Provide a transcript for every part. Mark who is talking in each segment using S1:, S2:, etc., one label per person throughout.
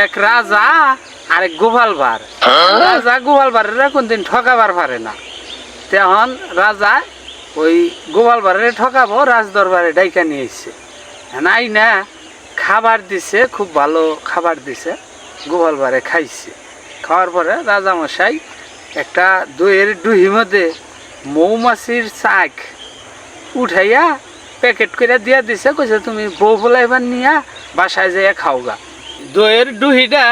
S1: এক রাজা আর এক গোপাল ভাঁড়। রাজা গোপাল ভাঁড়ের কোনদিন ঠকাবার পারে না। তখন রাজা ওই গোপাল ভাঁড়ের ঠকাবো রাজ দরবারে ডাইকা নিয়ে এসছে। নাই না খাবার দিছে, খুব ভালো খাবার দিছে, গোপাল ভাঁড়ে খাইছে। খাওয়ার পরে রাজামশাই একটা দইয়ের ডুহির মধ্যে মৌমাছির চাক উঠাইয়া প্যাকেট করে দিয়া দিছে, কইছে তুমি বউ ফলাইবার নিয়া বাসায় যাইয়া খাওগা। দইয়ের ডুহিটা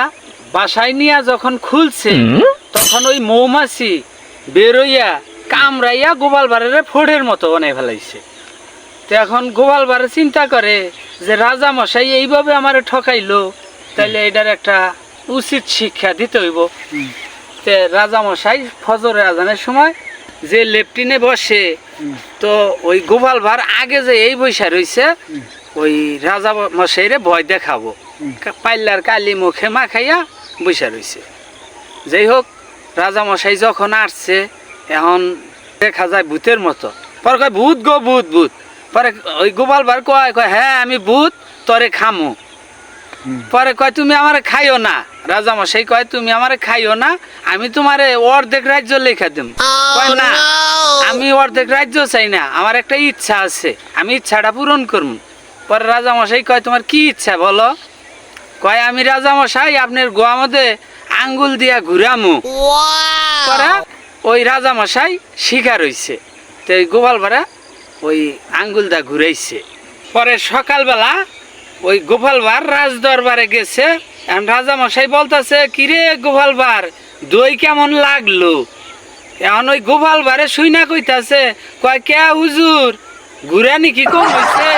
S1: বাসায় নিয়া যখন খুলছে তখন ওই মৌমাছি বেরোইয়া কামড়াইয়া গোপাল ভাঁড়ের ফোড়ের মতো বানাই ফেলাইছে। তো এখন গোপাল ভাঁড় চিন্তা করে যে রাজা মশাই এইভাবে আমার ঠকাইলো, তাইলে এটার একটা উচিত শিক্ষা দিতে হইব। তে রাজা মশাই ফজরের আজানের সময় যে লেফটিনে বসে, তো ওই গোপাল ভাঁড় আগে যে এই বৈশা রইছে ওই রাজা মশাইরে ভয় দেখাবো, পাইলার কালি মুখে মাখাইয়া বৈশা রইছে। যাই হোক, রাজা মশাই যখন আসছে এখন দেখা যায় ভূতের মতো। পরে কয় ভূত গো ভূত ভূত। পরে ওই গোপাল ভাঁড় কয় হ্যাঁ আমি ভূত, তরে খামো। পরে কয় তুমি আমারে খাইও না। রাজা মশাই কয় তুমি আমারে খাইও না, আমি তোমারে অর্ধেক রাজ্য লেখা দেব। কয় না, আমি অর্ধেক রাজ্য চাই না, আমার একটা ইচ্ছা আছে, আমি ইচ্ছাটা পূরণ করব। পরে রাজা মশাই কয় তোমার কি ইচ্ছা বলো? কয় আমি রাজা মশাই আপনার গোয়া মধ্যে আঙ্গুল দিয়া ঘুরামু। পরে ওই রাজা মশাই শিকার হইছে। তো ওই গোপাল ভাঁড় ওই আঙ্গুল দা ঘুরাইছে। পরে সকালবেলা ওই গোপাল ভাঁড় রাজ দরবারে গেছে। এখন রাজা মশাই বলতেছে কিরে গোপাল ভাঁড় দই কেমন লাগলো? এখন ওই গোপাল ভাঁড়ে শুই না কইতাছে, কয় কে হুজুর ঘুরানি কি কম হয়েছে?